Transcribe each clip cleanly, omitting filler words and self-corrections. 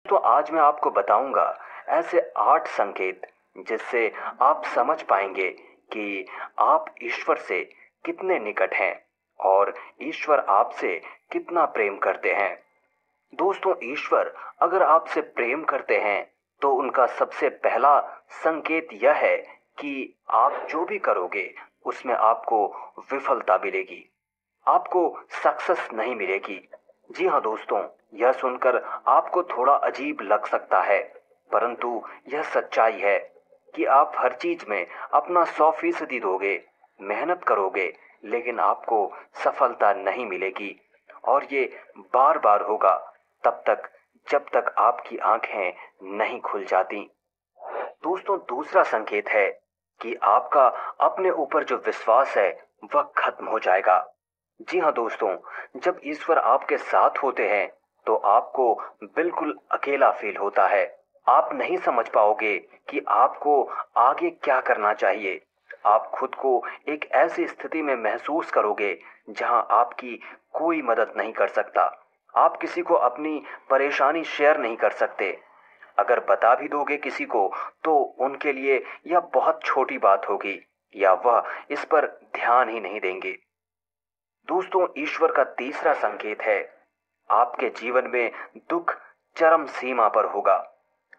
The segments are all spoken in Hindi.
तो आज मैं आपको बताऊंगा ऐसे 8 संकेत जिससे आप समझ पाएंगे कि आप ईश्वर से कितने निकट हैं और ईश्वर आपसे कितना प्रेम करते हैं। दोस्तों, ईश्वर अगर आपसे प्रेम करते हैं तो उनका सबसे पहला संकेत यह है कि आप जो भी करोगे उसमें आपको विफलता मिलेगी, आपको सक्सेस नहीं मिलेगी। जी हाँ दोस्तों, यह सुनकर आपको थोड़ा अजीब लग सकता है, परंतु यह सच्चाई है कि आप हर चीज में अपना 100% दोगे, मेहनत करोगे, लेकिन आपको सफलता नहीं मिलेगी। और ये बार बार होगा तब तक जब तक आपकी आंखें नहीं खुल जाती। दोस्तों, दूसरा संकेत है कि आपका अपने ऊपर जो विश्वास है वह खत्म हो जाएगा। जी हाँ दोस्तों, जब ईश्वर आपके साथ होते हैं तो आपको बिल्कुल अकेला फील होता है। आप नहीं समझ पाओगे कि आपको आगे क्या करना चाहिए। आप खुद को एक ऐसी स्थिति में महसूस करोगे जहां आपकी कोई मदद नहीं कर सकता। आप किसी को अपनी परेशानी शेयर नहीं कर सकते। अगर बता भी दोगे किसी को तो उनके लिए यह बहुत छोटी बात होगी या वह इस पर ध्यान ही नहीं देंगे। दोस्तों, ईश्वर का तीसरा संकेत है आपके जीवन में दुख चरम सीमा पर होगा।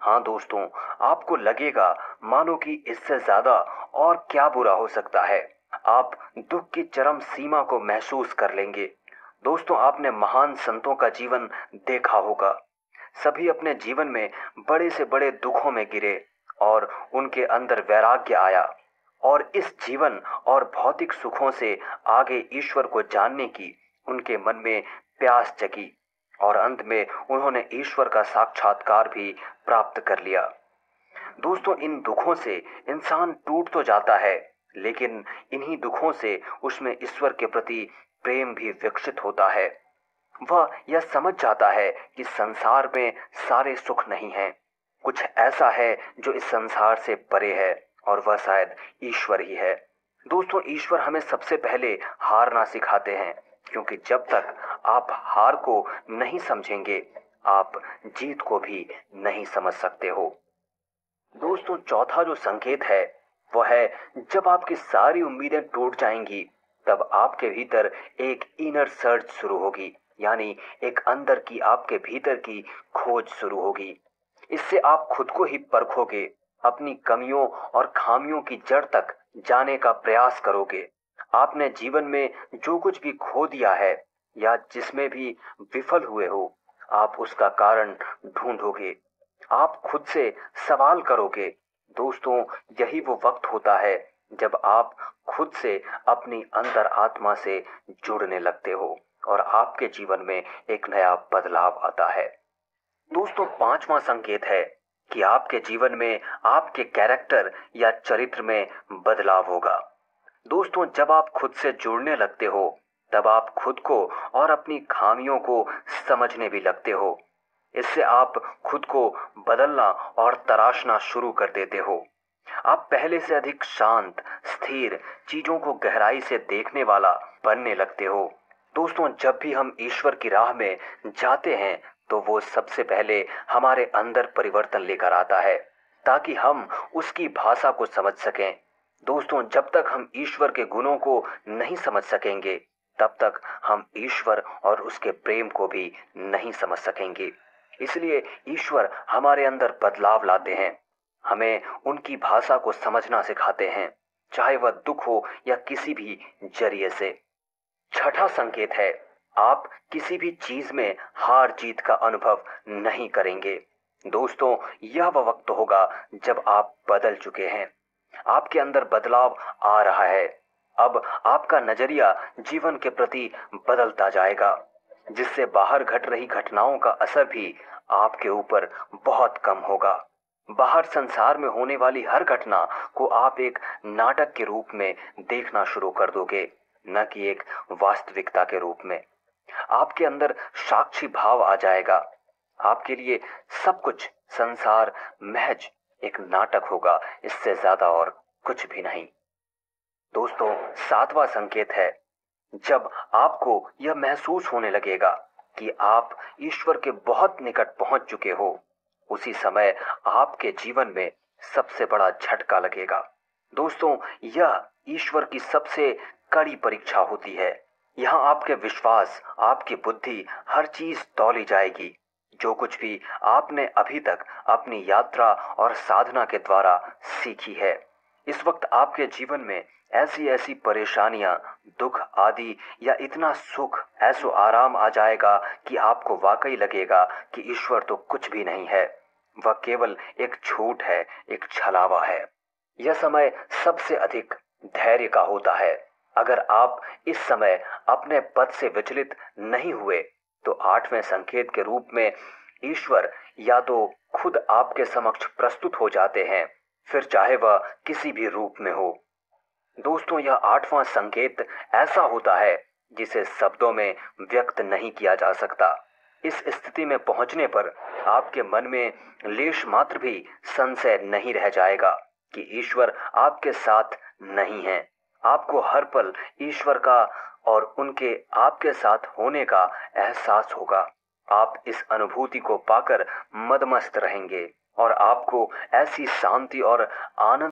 हाँ दोस्तों, आपको लगेगा मानो कि इससे ज्यादा और क्या बुरा हो सकता है। आप दुख की चरम सीमा को महसूस कर लेंगे। दोस्तों, आपने महान संतों का जीवन देखा होगा। सभी अपने जीवन में बड़े से बड़े दुखों में गिरे और उनके अंदर वैराग्य आया और इस जीवन और भौतिक सुखों से आगे ईश्वर को जानने की उनके मन में प्यास जगी और अंत में उन्होंने ईश्वर का साक्षात्कार भी प्राप्त कर लिया। दोस्तों, इन दुखों से इंसान टूट तो जाता है, लेकिन इन्हीं दुखों से उसमें ईश्वर के प्रति प्रेम भी विकसित होता है। वह यह समझ जाता है कि संसार में सारे सुख नहीं हैं, कुछ ऐसा है जो इस संसार से परे है और वह शायद ईश्वर ही है। दोस्तों, ईश्वर हमें सबसे पहले हारना सिखाते हैं, क्योंकि जब तक आप हार को नहीं समझेंगे आप जीत को भी नहीं समझ सकते हो। दोस्तों, चौथा जो संकेत है वह है जब आपकी सारी उम्मीदें टूट जाएंगी तब आपके भीतर एक इनर सर्च शुरू होगी, यानी एक अंदर की आपके भीतर की खोज शुरू होगी। इससे आप खुद को ही परखोगे, अपनी कमियों और खामियों की जड़ तक जाने का प्रयास करोगे। आपने जीवन में जो कुछ भी खो दिया है या जिसमें भी विफल हुए हो, आप उसका कारण ढूंढोगे, आप खुद से सवाल करोगे। दोस्तों, यही वो वक्त होता है जब आप खुद से अपनी अंतर आत्मा से जुड़ने लगते हो और आपके जीवन में एक नया बदलाव आता है। दोस्तों, पांचवा संकेत है कि आपके जीवन में आपके कैरेक्टर या चरित्र में बदलाव होगा। दोस्तों, जब आप खुद से जुड़ने लगते हो तब आप खुद को और अपनी खामियों को समझने भी लगते हो। इससे आप खुद को बदलना और तराशना शुरू कर देते हो। आप पहले से अधिक शांत, स्थिर, चीजों को गहराई से देखने वाला बनने लगते हो। दोस्तों, जब भी हम ईश्वर की राह में जाते हैं तो वो सबसे पहले हमारे अंदर परिवर्तन लेकर आता है ताकि हम उसकी भाषा को समझ सकें। दोस्तों, जब तक हम ईश्वर के गुणों को नहीं समझ सकेंगे तब तक हम ईश्वर और उसके प्रेम को भी नहीं समझ सकेंगे। इसलिए ईश्वर हमारे अंदर बदलाव लाते हैं, हमें उनकी भाषा को समझना सिखाते हैं, चाहे वह दुख हो या किसी भी जरिए से। छठा संकेत है आप किसी भी चीज में हार जीत का अनुभव नहीं करेंगे। दोस्तों, यह वह वक्त होगा जब आप बदल चुके हैं, आपके अंदर बदलाव आ रहा है। अब आपका नजरिया जीवन के प्रति बदलता जाएगा, जिससे बाहर घट रही घटनाओं का असर भी आपके ऊपर बहुत कम होगा। बाहर संसार में होने वाली हर घटना को आप एक नाटक के रूप में देखना शुरू कर दोगे, न कि एक वास्तविकता के रूप में। आपके अंदर साक्षी भाव आ जाएगा। आपके लिए सब कुछ संसार महज एक नाटक होगा, इससे ज्यादा और कुछ भी नहीं। दोस्तों, सातवां संकेत है जब आपको यह महसूस होने लगेगा कि आप ईश्वर के बहुत निकट पहुंच चुके हो उसी समय आपके जीवन में सबसे बड़ा झटका लगेगा। दोस्तों, यह ईश्वर की सबसे कड़ी परीक्षा होती है। यहाँ आपके विश्वास, आपकी बुद्धि, हर चीज तौली जाएगी। जो कुछ भी आपने अभी तक अपनी यात्रा और साधना के द्वारा सीखी है, इस वक्त आपके जीवन में ऐसी ऐसी परेशानियां, दुख आदि या इतना सुख, ऐसो आराम आ जाएगा कि आपको वाकई लगेगा कि ईश्वर तो कुछ भी नहीं है, वह केवल एक झूठ है, एक छलावा है। यह समय सबसे अधिक धैर्य का होता है। अगर आप इस समय अपने पद से विचलित नहीं हुए तो आठवें संकेत के रूप में ईश्वर या तो खुद आपके समक्ष प्रस्तुत हो जाते हैं, फिर चाहे वह किसी भी रूप में हो। दोस्तों, यह आठवां संकेत ऐसा होता है जिसे शब्दों में व्यक्त नहीं किया जा सकता। इस स्थिति में पहुंचने पर आपके मन में लेश मात्र भी संशय नहीं रह जाएगा कि ईश्वर आपके साथ नहीं है। आपको हर पल ईश्वर का और उनके आपके साथ होने का एहसास होगा। आप इस अनुभूति को पाकर मदमस्त रहेंगे और आपको ऐसी शांति और आनंद